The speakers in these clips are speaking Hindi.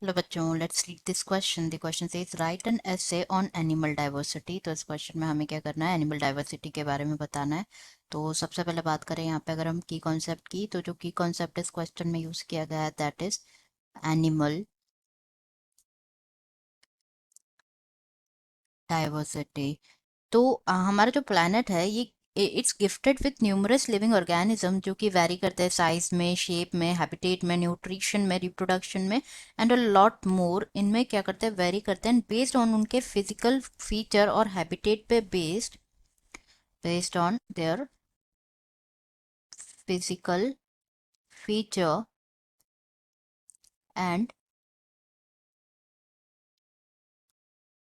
हेलो बच्चों, let's read this question. The question says right an essay on animal diversity. तो इस क्वेश्चन में हमें क्या करना है, एनिमल डाइवर्सिटी के बारे में बताना है। तो सबसे पहले बात करें यहाँ पे, अगर हम की कॉन्सेप्ट की, तो जो की कॉन्सेप्ट इस क्वेश्चन में यूज किया गया है दैट इज एनिमल डाइवर्सिटी। तो हमारा जो प्लानट है ये it's gifted with numerous living organism जो कि वैरी करते हैं साइज में, शेप में, हैबिटेट में, न्यूट्रिशन में, रिप्रोडक्शन में एंड अ लॉट मोर। इनमें क्या करते हैं, वेरी करते हैं बेस्ड ऑन उनके फिजिकल फीचर और हैबिटेट पे based on their physical feature and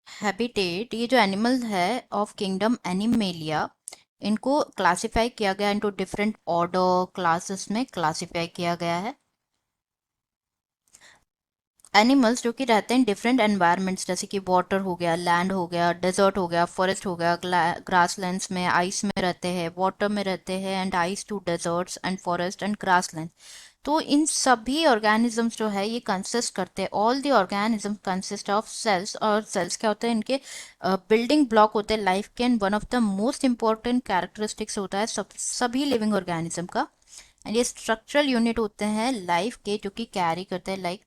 habitat. ये जो एनिमल है ऑफ किंगडम एनिमेलिया, इनको क्लासिफाई किया गया इनटू डिफरेंट ऑर्डर क्लासेस में क्लासिफाई किया गया है। एनिमल्स जो कि रहते हैं डिफरेंट एनवायरनमेंट्स, जैसे कि वाटर हो गया, लैंड हो गया, डेजर्ट हो गया, फॉरेस्ट हो गया, ग्रासलैंड्स में, आइस में रहते हैं, वाटर में रहते हैं and ice to deserts and forest and grassland. तो इन सभी ऑर्गेनिजम्स जो है ये कंसिस्ट करते हैं, all the organism consist of cells. और सेल्स क्या होते हैं, इनके बिल्डिंग ब्लॉक होते हैं लाइफ के, and one of the most important characteristics होता है सभी लिविंग ऑर्गेनिज्म का। एंड ये स्ट्रक्चरल यूनिट होते हैं लाइफ के, जो कि कैरी करते हैं लाइक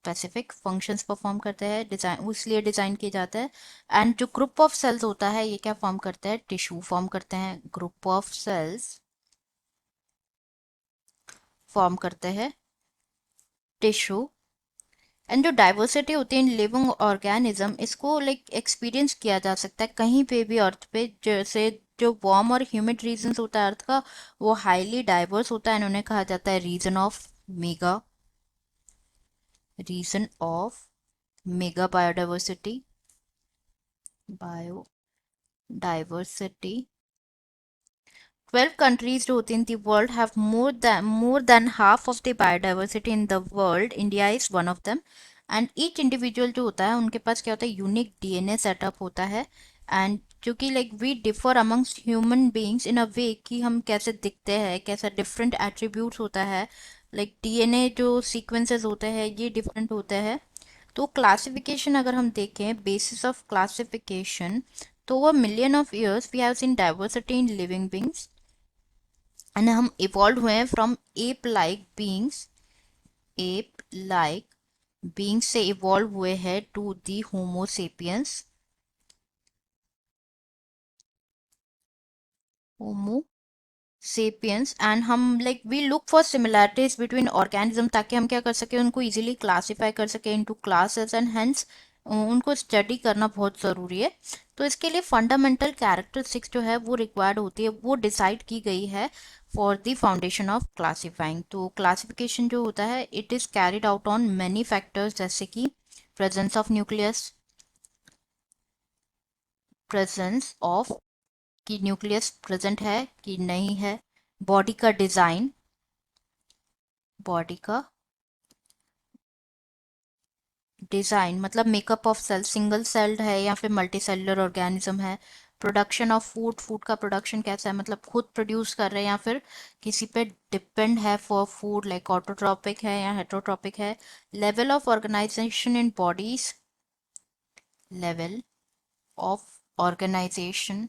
स्पेसिफिक फंक्शंस परफॉर्म करते हैं, डिजाइन इसलिए डिजाइन किया जाता है। एंड जो ग्रुप ऑफ सेल्स होता है ये क्या फॉर्म करते हैं, टिश्यू फॉर्म करते हैं। ग्रुप ऑफ सेल्स फॉर्म करते हैं टिश्यू। एंड जो डाइवर्सिटी होती है इन लिविंग ऑर्गेनिज्म, इसको लाइक एक्सपीरियंस किया जा सकता है कहीं पे भी अर्थ पे। जैसे जो वार्म और ह्यूमिड रीजन होता है अर्थ का, वो हाईली डाइवर्स होता है, उन्हें कहा जाता है region of mega biodiversity. 12 countries जो होती हैं the world have more than half of the biodiversity in the world. India is one of them. And each individual जो होता है उनके पास क्या होता है, यूनिक डीएनए सेटअप होता है। एंड जो कि like we differ amongst human beings in a way कि हम कैसे दिखते हैं, कैसा डिफरेंट एट्रीब्यूट्स होता है। लाइक डीएनए जो सीक्वेंसेस होते हैं ये डिफरेंट होते हैं। तो क्लासिफिकेशन अगर हम देखें, बेसिस ऑफ क्लासिफिकेशन, तो over million of years we have seen diversity in living beings. And हम इवॉल्व हुए हैं फ्रॉम एप लाइक बीइंग्स से इवॉल्व हुए हैं to the homo sapiens. And हम like we look for similarities between organism, ताकि हम क्या कर सके, उनको इजीली क्लासिफाई कर सके इनटू क्लासेस एंड हेंस उनको स्टडी करना बहुत ज़रूरी है। तो इसके लिए फंडामेंटल कैरेक्टरिस्टिक्स जो है वो रिक्वायर्ड होती है, वो डिसाइड की गई है for the foundation of classifying. तो क्लासिफिकेशन जो होता है it is carried out on many factors, जैसे कि presence of nucleus, presence of कि न्यूक्लियस प्रेजेंट है कि नहीं है, बॉडी का डिज़ाइन, बॉडी का डिजाइन मतलब makeup of cell, single celled है या फिर मल्टी सेलुलर ऑर्गेनिज्म है। प्रोडक्शन ऑफ फूड, फूड का प्रोडक्शन कैसा है, मतलब खुद प्रोड्यूस कर रहे हैं या फिर किसी पे डिपेंड है फॉर फूड, लाइक ऑटोट्रॉपिक है या हेटरोट्रॉपिक है। Level of organisation in bodies, level of organisation.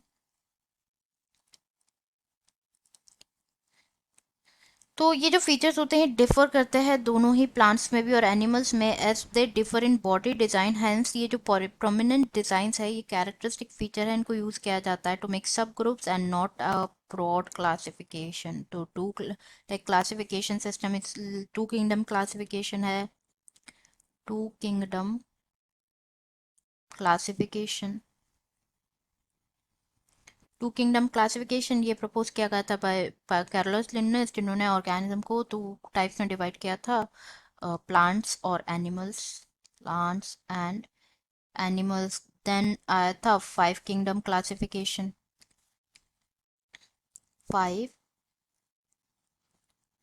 तो ये जो फीचर्स होते हैं डिफर करते हैं दोनों ही प्लांट्स में भी और एनिमल्स में, as they differ in body design. Hence ये जो प्रोमिनेंट डिजाइंस है, ये कैरेक्टरिस्टिक फीचर है, इनको यूज किया जाता है to make sub groups and not a broad classification. तो to like classification system, it's two kingdom classification है, two kingdom classification. Two kingdom classification ये प्रपोज किया गया था बाय कैरोलस लिन्नेस, जिन्होंने ऑर्गेनिज्म को टू टाइप्स में डिवाइड किया था, प्लांट्स और animals, plants and animals. Then आया था five kingdom classification, five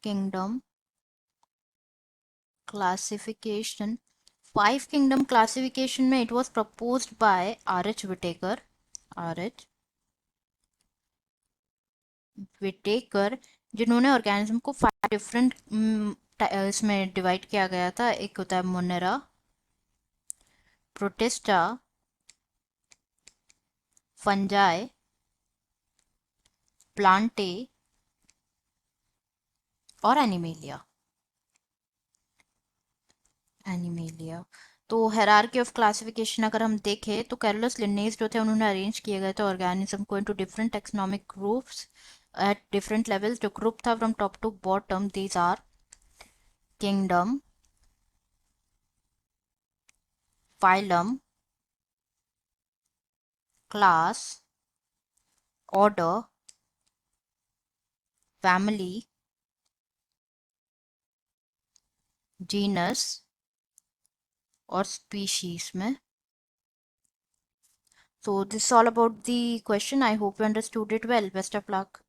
kingdom classification. Five kingdom classification में it was proposed by R H Whittaker, जिन्होंने ऑर्गेनिज्म को फाइव डिफरेंट इसमें डिवाइड किया गया था। एक होता है मोनेरा, प्रोटिस्टा, फंजाई, प्लांटे और एनिमेलिया। एनिमेलिया। तो हायरार्की ऑफ क्लासिफिकेशन अगर हम देखें तो कैरोलस लिन्नेस जो थे उन्होंने अरेंज किए गए थे ऑर्गेनिज्म को into different taxonomic groups at different levels. जो ग्रुप था from top to bottom, these are kingdom, phylum, class, order, family, genus और स्पीशीज में। So this is all about the question. I hope you understood it well. Best of luck.